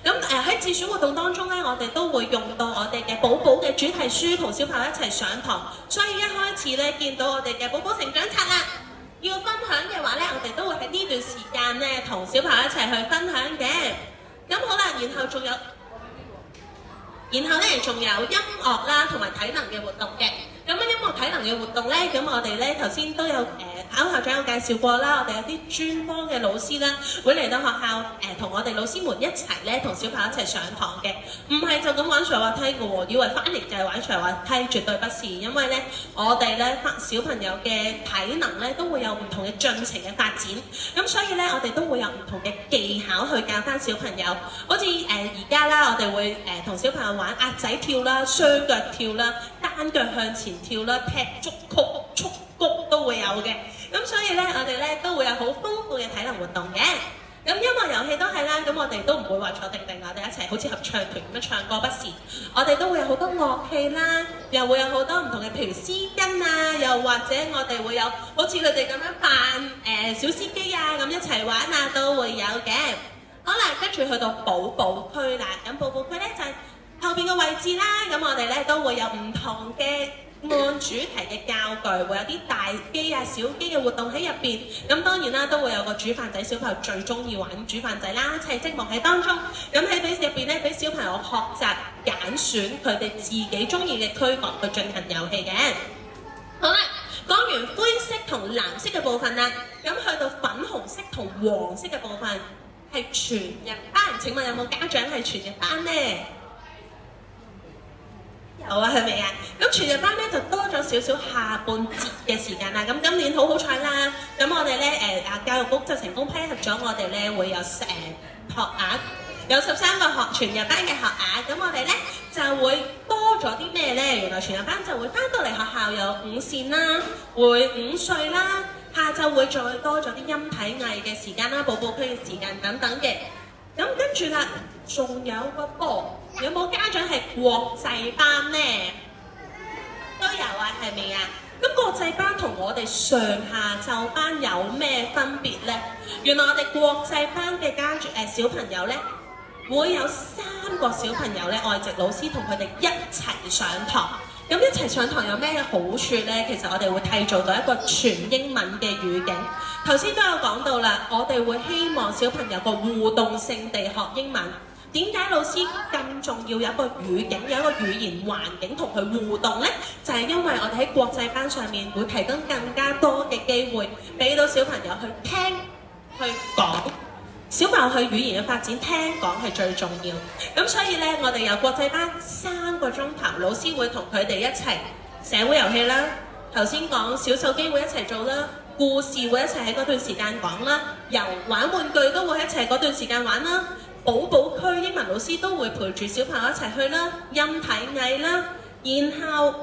咁喺自選活動當中咧，我哋都會用到我哋嘅寶寶嘅主題書，同小朋友一齊上堂。所以一開始咧見到我哋嘅寶寶成長冊啦，要分享嘅話咧，我哋都會喺呢段時間咧同小朋友一齊去分享嘅。咁好啦，然後咧仲有音樂啦，同埋體能嘅活動嘅。咁音樂體能嘅活動咧，咁我哋咧頭先都有考校長有介紹過啦，我哋有啲專科嘅老師啦，會嚟到學校同我哋老師們一齊咧，同小朋友一齊上堂嘅，唔係就咁玩上滑梯嘅喎，以為翻嚟就係玩上滑梯，絕對不是，因為咧我哋咧小朋友嘅體能咧都會有唔同嘅進程嘅發展，咁所以咧我哋都會有唔同嘅技巧去教翻小朋友，好似而家啦，我哋會同小朋友玩鴨仔跳啦、雙腳跳啦、單腳向前跳啦、踢足曲、蹴鞠都會有嘅。咁所以咧，我哋咧都會有好豐富嘅體能活動嘅。咁音樂遊戲都係啦，咁我哋都唔會話坐定定，我哋一齊好似合唱團咁樣唱歌，不是。我哋都會有好多樂器啦，又會有好多唔同嘅，譬如絲巾啊，又或者我哋會有好似佢哋咁樣扮小司機啊，咁一齊玩啊，都會有嘅。好啦，跟住去到寶寶區啦，咁寶寶區咧就係後邊嘅位置啦，咁我哋咧都會有唔同嘅按主題嘅教具，會有啲大機啊、小機嘅活動喺入邊。咁當然啦，都會有個煮飯仔，小朋友最中意玩煮飯仔啦，砌積木喺當中。咁喺俾入邊咧，俾小朋友學習揀選佢哋自己中意嘅區域去進行遊戲嘅。好啦，講完灰色同藍色嘅部分啦，咁去到粉紅色同黃色嘅部分係全日班。請問有冇家長係全日班呢？有啊，係咪啊？咁全日班咧就多咗少少下半節嘅時間啦。咁今年好彩啦，咁我哋咧教育局就成功批核咗我哋咧會有學額，有13個全日班嘅學額。咁我哋咧就會多咗啲咩咧？原來全日班就會翻到嚟學校有午膳啦，會午睡啦，下晝會再多咗啲音體藝嘅時間啦、寶寶區嘅時間等等嘅。咁跟住啦，仲有個噃，有冇家長係國際班呢？都有啊，係咪啊？咁國際班同我哋上下晝班有咩分別呢？原來我哋國際班嘅小朋友呢，會有3個小朋友呢，外籍老師同佢哋一齊上堂。咁一齊上堂有咩好處呢？其實我哋會締造到一個全英文嘅語境。頭先都有講到啦，我哋會希望小朋友個互動性地學英文。點解老師咁重要有一個語境，有一個語言環境同佢互動呢？就係因為我哋喺國際班上面會提供更加多嘅機會，俾到小朋友去聽、去講。小朋友去語言嘅發展，聽講係最重要。咁所以呢，我哋有國際班3個鐘頭，老師會同佢哋一齊社會遊戲啦。頭先講小手機會一齊做啦，故事會一齊喺嗰段時間講啦，玩玩具都會一齊嗰段時間玩啦。寶寶區英文老師都會陪住小朋友一齊去啦，音體藝啦，然後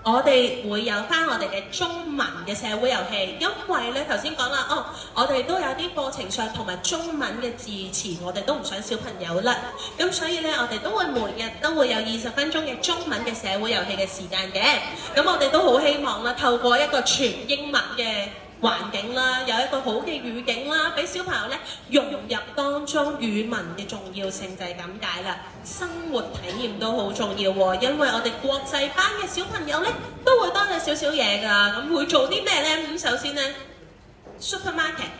我哋會有翻我哋嘅中文嘅社會遊戲，因為咧頭先講啦，我哋都有啲課程上同埋中文嘅字詞，我哋都唔想小朋友甩，咁所以咧我哋都會每日都會有20分鐘嘅中文嘅社會遊戲嘅時間嘅，咁我哋都好希望啦，透過一個全英文嘅環境啦，有一個好嘅語境啦，俾小朋友咧融入當中，語文嘅重要性就係咁解啦。生活體驗都好重要喎，因為我哋國際班嘅小朋友咧都會多咗少少嘢㗎。咁會做啲咩咧？咁首先咧 ，supermarket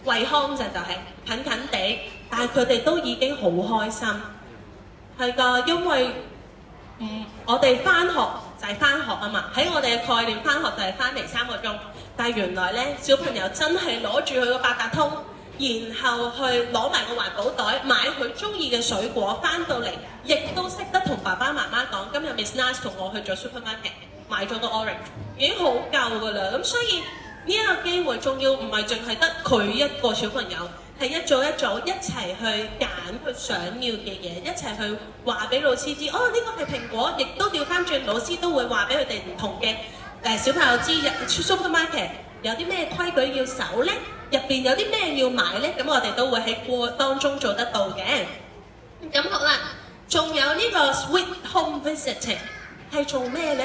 惠康就係近近地，但係佢哋都已經好開心，係㗎，因為我哋翻學就係翻學啊嘛，喺我哋嘅概念翻學就係翻嚟3個鐘。但係原來咧，小朋友真係攞住佢個八達通，然後去攞埋個環保袋，買佢中意嘅水果，翻到嚟亦都識得同爸爸媽媽講，今日 Miss Nice 同我去咗 supermarket 買咗個 orange， 已經好夠㗎啦。咁所以呢一個機會，仲要唔係淨係得佢一個小朋友，係一組一組一齊去揀佢想要嘅嘢，一齊去話俾老師知，呢個係蘋果，亦都調翻轉，老師都會話俾佢哋唔同嘅。小朋友知 supermarket 有啲咩規矩要守呢？入邊有啲咩要買呢？咁我哋都會喺當中做得到嘅。咁好啦，仲有呢個 sweet home visiting 係做咩呢？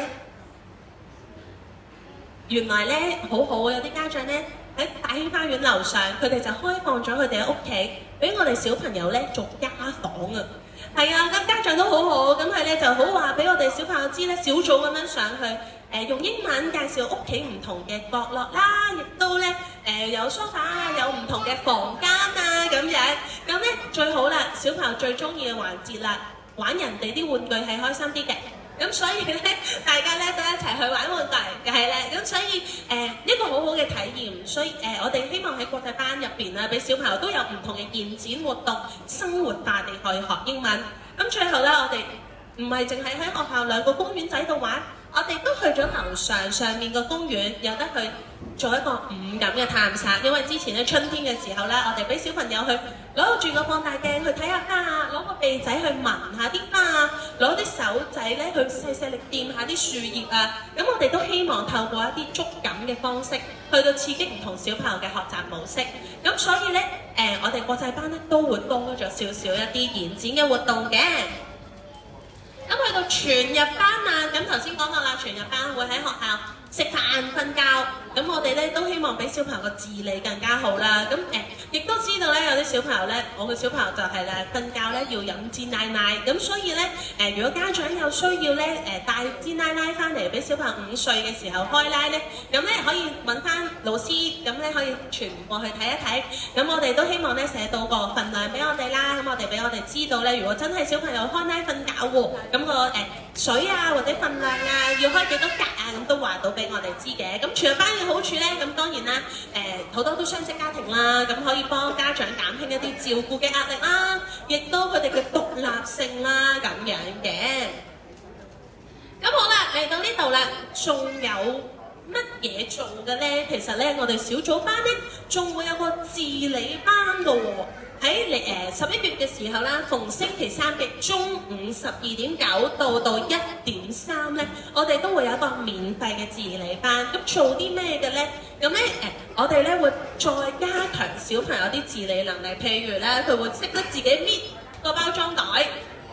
原來呢，好好，有啲家長呢，喺大興花園樓上，佢哋就開放咗佢哋嘅屋企，俾我哋小朋友呢做家訪啊！係啊，咁家長都好好，咁佢咧就好話俾我哋小朋友知咧，小組咁樣上去，用英文介紹屋企唔同嘅角落啦，亦都咧有 sofa 啊，有唔同嘅房間啊咁樣，咁咧最好啦，小朋友最中意嘅環節啦，玩人哋啲玩具係開心啲嘅。咁所以咧，大家咧都一齊去玩玩具，係啦。咁所以一個好好嘅體驗。所以我哋希望喺國際班入邊啦，俾小朋友都有唔同嘅延展活動，生活化地去學英文。咁最後咧，我哋唔係淨係喺學校兩個公園仔度玩，我哋都去咗樓上面個公園，有得去做一個五感嘅探索。因為之前咧春天嘅時候咧，我哋俾小朋友去攞住個放大鏡去睇下花啊，攞個鼻仔去聞下啲花啊，攞啲手仔咧去細細力掂下啲樹葉啊。咁我哋都希望透過一啲觸感嘅方式，去到刺激唔同小朋友嘅學習模式。咁所以咧，我哋國際班咧都會多咗少少一啲延展嘅活動嘅。咁去到全日班啊，咁頭先講到啦，全日班會喺學校食飯瞓覺，咁我哋咧都希望俾小朋友個自理更加好啦。咁亦都知道咧，有啲小朋友咧，我嘅小朋友就係咧瞓覺咧要飲支奶奶，咁所以咧如果家長有需要咧帶支奶奶翻嚟俾小朋友5歲嘅時候開奶咧，咁咧可以揾翻老師，咁咧可以傳過去睇一睇。咁我哋都希望咧寫到個份量俾我哋啦，咁我哋俾我哋知道咧，如果真係小朋友開奶瞓覺喎，咁個水啊或者份量啊要開幾多格啊，咁都話到俾我哋知嘅。咁全日班嘅好處咧，咁當然啦，好多都雙職家庭啦，咁可以幫家長減輕一啲照顧嘅壓力啦，亦都佢哋嘅獨立性啦咁樣嘅。咁好啦，嚟到呢度啦，仲有乜嘢做嘅咧？其實咧，我哋小組班咧仲會有個自理班嘅喎。喺11月嘅時候啦，逢星期三嘅中午12.9到1點3咧，我哋都會有一個免費嘅自理班。咁做啲咩嘅咧？咁咧我哋咧會再加強小朋友啲自理能力，譬如咧佢會識得自己搣個包裝袋，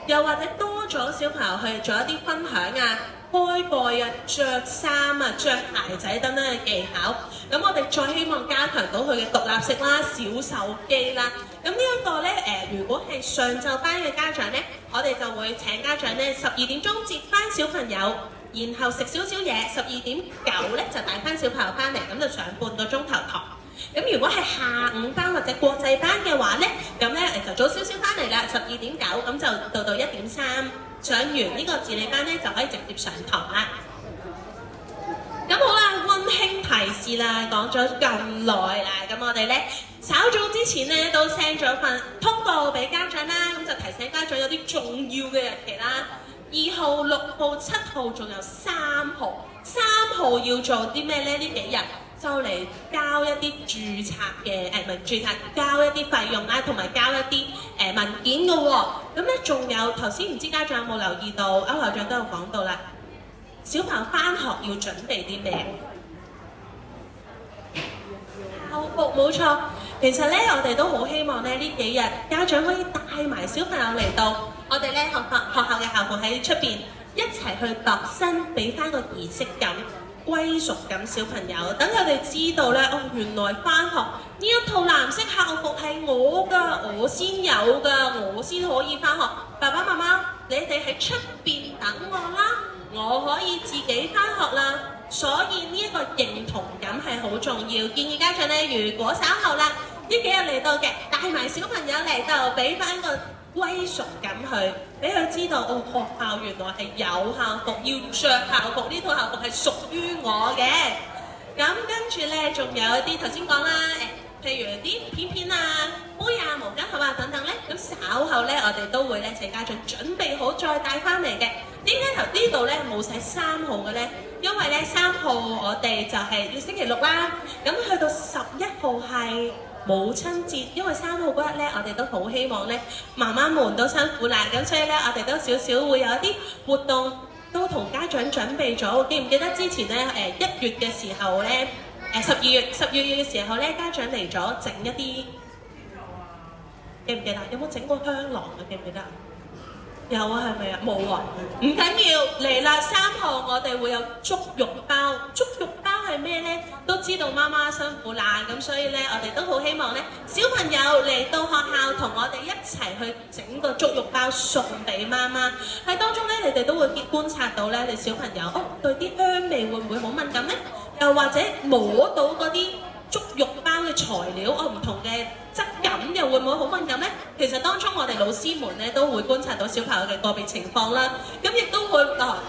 又或者多咗小朋友去做一啲分享啊、開蓋啊、着衫啊、着鞋仔等等嘅技巧。咁我哋再希望加強到佢嘅獨立性啦、小手機啦。咁呢一個咧如果係上晝班嘅家長咧，我哋就會請家長咧12點鐘接翻小朋友，然後食少少嘢，12.9咧就帶翻小朋友翻嚟，咁就上半個鐘頭堂。咁如果係下午班或者國際班嘅話咧，咁咧就早少少翻嚟啦，12.9咁就到1點3，上完呢個自理班咧就可以直接上堂啦。咁好啦，溫馨提示啦，講咗咁耐啦，咁我哋咧稍早之前咧都 send 咗份通告俾家長啦，咁就提醒家長有啲重要嘅日期啦，2號、6號、7號，仲有3號。3號要做啲咩咧？呢幾日就嚟交一啲註冊嘅唔係註冊，交一啲費用啦，同埋交一啲文件嘅喎。咁咧仲有頭先唔知家長有冇留意到，歐校長都有講到啦。小朋友返學要準備啲咩？校服冇錯。其實咧，我哋都好希望咧呢幾日家長可以帶埋小朋友嚟到我哋咧學校嘅校服喺出邊一齊去度身，俾翻個儀式感、歸屬感小朋友，等佢哋知道咧，哦，原來返學呢一套藍色校服係我㗎，我先有㗎，我先可以返學。爸爸媽媽，你哋喺出邊等我啦。我可以自己返學啦，所以呢一個認同感係好重要。建議家長咧，如果稍後啦，呢幾日嚟到嘅，帶埋小朋友嚟到，俾翻個歸屬感佢，俾佢知道哦，學校原來係有校服，要着校服，呢套校服係屬於我嘅。咁跟住咧，仲有一啲頭先講啦，譬如啲片片啊、杯啊、毛巾盒啊等等咧，咁稍後咧，我哋都會咧請家長準備好再帶翻嚟嘅。點解頭呢度咧冇寫3號嘅咧？因為咧3號我哋就係要星期六啦，咁去到11號係母親節，因為3號嗰日咧，我哋都好希望咧媽媽們都辛苦啦，咁所以咧我哋都少少會有一啲活動都同家長準備咗。記唔記得之前咧1月嘅時候咧12月嘅時候咧，家長嚟咗整一啲，記唔記得？有冇整過香囊啊？記唔記得？有啊，係咪啊？冇啊，唔緊要，嚟啦！3號我哋會有足浴包，足浴包係咩呢？都知道媽媽辛苦啦，咁所以呢，我哋都好希望呢小朋友嚟到學校同我哋一齊去整個足浴包送俾媽媽。喺當中呢，你哋都會觀察到呢，你小朋友對啲香味會唔會好敏感呢？又或者摸到嗰啲足浴包嘅材料唔同嘅質感又會唔會好敏感呢？其實當中我哋老師們咧都會觀察到小朋友嘅個別情況啦，咁亦都會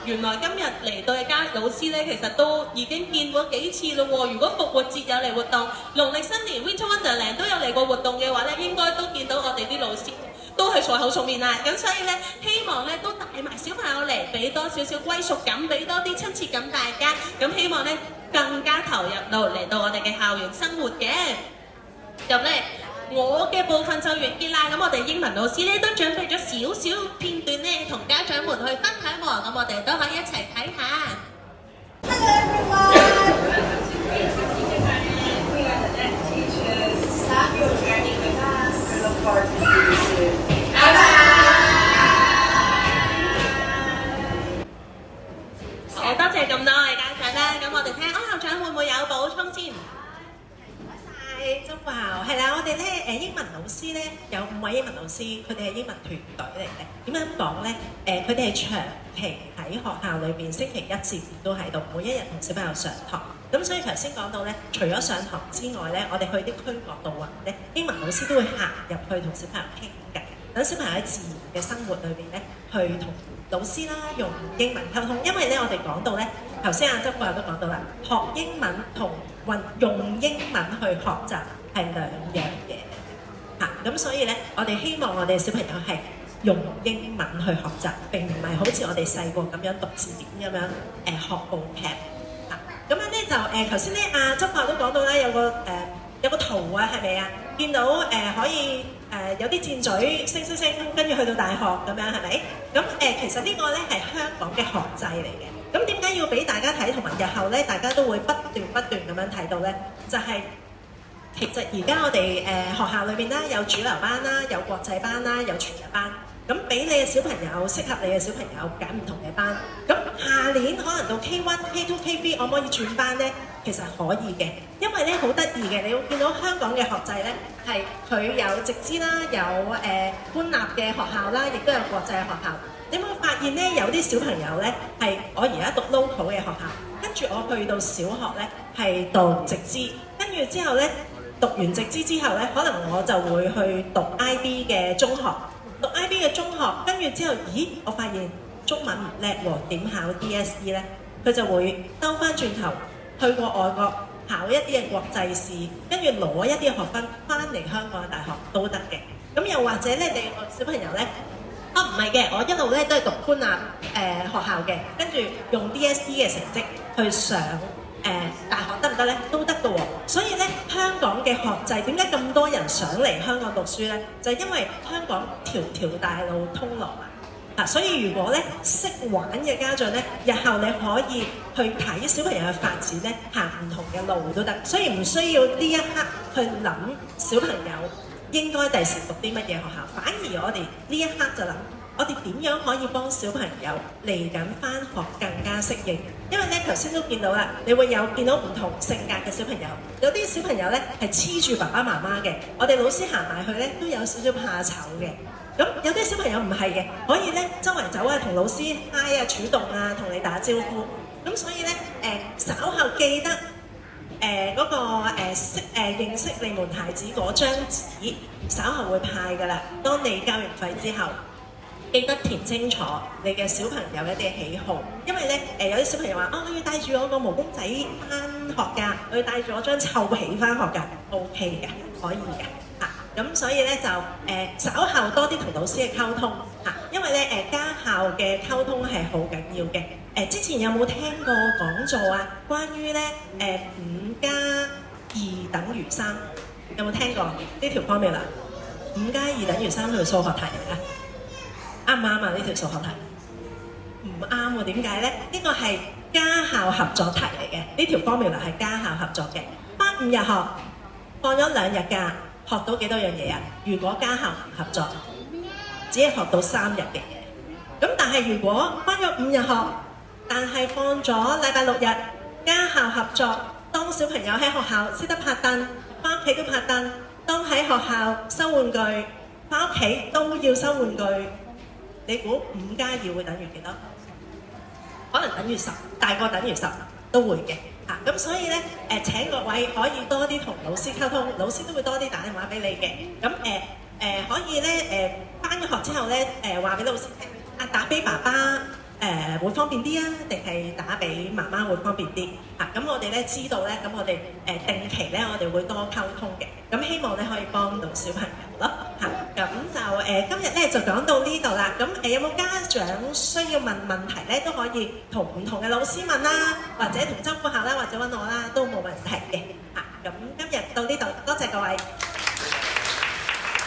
原來今日嚟到嘅老師咧，其實都已經見過幾次咯喎。如果復活節有嚟活動，農曆新年 Winter Wonderland 都有嚟過活動嘅話咧，應該都見到我哋啲老師都係熟口熟面啦。咁所以咧，希望咧都帶埋小朋友嚟，俾多少少歸屬感，俾多啲親切感大家。咁希望咧更加投入到嚟到我哋嘅校園生活嘅。咁咧，我嘅部分就完結啦。咁我哋英文老師咧都準備咗少少片段咧，同家長們去分享喎。咁我哋都可以一齊睇下。Hello everyone. We are the next teachers. Start your journey with us. We look forward to seeing you soon. Bye bye. 好多謝咁多位家長啦。咁我哋聽校長會唔會有補充先？中華係啦，我哋咧英文老師咧有5位英文老師，佢哋係英文團隊嚟嘅。點樣講咧？佢哋係長期喺學校裏邊，星期1至5都喺度，每一日同小朋友上堂。咁所以頭先講到咧，除咗上堂之外咧，我哋去啲區角度玩咧，英文老師都會行入去同小朋友傾偈。等小朋友喺自然嘅生活裏邊咧，去同老師啦用英文溝通。因為咧我哋講到咧，頭先阿周副校都講到啦，學英文同用英文去學習係兩樣嘢嚇。咁所以咧，我哋希望我哋小朋友係用英文去學習，並唔係好似我哋細個咁樣讀字典咁樣學部劇嚇。咁樣咧就頭先咧阿周副校都講到啦，有個圖啊，係咪啊？見到可以有啲箭嘴升，跟住去到大學咁樣係咪？咁其實呢個咧係香港嘅學制嚟嘅。咁點解要俾大家睇，同埋日後咧大家都會不斷咁樣睇到咧？就係、其實而家我哋學校裏邊啦，有主流班啦，有國際班啦，有全日班。咁俾你嘅小朋友，適合你嘅小朋友揀唔同嘅班。咁下年可能到 K1、K2、K3，可唔可以轉班咧？其實可以嘅，因為咧好得意嘅，你會見到香港嘅學制咧係佢有直資啦，有官立嘅學校啦，亦都有國際嘅學校。你會發現咧，有啲小朋友咧係我而家讀 local 嘅學校，跟住我去到小學咧係讀直資，跟住之後咧讀完直資之後咧，可能我就會去讀 IB 嘅中學。讀 IB 嘅中學，跟住之後，咦？我發現中文唔叻喎，點考 DSE 咧？佢就會兜翻轉頭去過外國考一啲嘅國際試，跟住攞一啲嘅學分翻嚟香港嘅大學都得嘅。咁又或者咧，你個小朋友咧，唔係嘅，我一路咧都係讀官立學校嘅，跟住用 DSE 嘅成績去上大學得唔得咧？都得嘅喎。所以咧，香港嘅學制點解咁多人想嚟香港讀書咧？就係因為香港條條大路通羅馬。所以如果咧識玩嘅家長咧，日後你可以去睇小朋友嘅發展咧，行唔同嘅路都得。所以唔需要呢一刻去諗小朋友應該第時讀啲乜嘢學校，反而我哋呢一刻就諗，我哋點樣可以幫小朋友嚟緊返學更加適應？因為咧頭先都見到啦，你會見到唔同性格嘅小朋友，有啲小朋友咧係黐住爸爸媽媽嘅，我哋老師行埋去咧都有少少怕醜嘅。咁有啲小朋友唔係嘅，可以咧周圍走啊，同老師嗨啊、主動啊，同你打招呼。咁所以咧稍後記得嗰個認識你們孩子嗰張紙，稍後會派㗎啦。當你交完費之後，記得填清楚你嘅小朋友一啲喜好，因為咧有啲小朋友話我要帶住我個毛公仔翻學㗎，我要帶住我張臭被翻學㗎 ，OK 嘅，可以嘅嚇。咁所以咧就稍後多啲同老師嘅溝通嚇，因為咧家校嘅溝通係好緊要嘅。之前有冇聽過講座啊？關於咧5+2等於3，有冇聽過呢條 formula？ 5+2等於3條數學題嚟㗎。啱唔啱啊？呢條數學題唔啱喎，點解咧？呢個係家校合作題嚟嘅，呢條 formula 係家校合作嘅。返5日學，放咗2日假，學到幾多樣嘢啊？如果家校唔合作，只係學到3日嘅嘢。咁但係如果返咗5日學，但係放咗禮拜6日，家校合作，當小朋友喺學校識得拍凳，返屋企都拍凳；當喺學校收玩具，返屋企都要收玩具。你估5+2會等於幾多？可能等於10，大過等於10都會嘅嚇。咁所以咧請各位可以多啲同老師溝通，老師都會多啲打電話俾你嘅。咁可以咧返咗學之後咧話俾老師聽，打俾爸爸會方便啲啊，定係打俾媽媽會方便啲嚇？咁我哋咧知道咧，咁我哋定期咧我哋會多溝通嘅。咁希望咧可以幫到小朋友咯嚇。咁就今日咧就講到呢度啦。咁有冇家長需要問問題咧，都可以同唔同嘅老師問啦，或者同周副校啦，或者揾我啦，都冇問題嘅嚇。咁今日到呢度，多謝各位。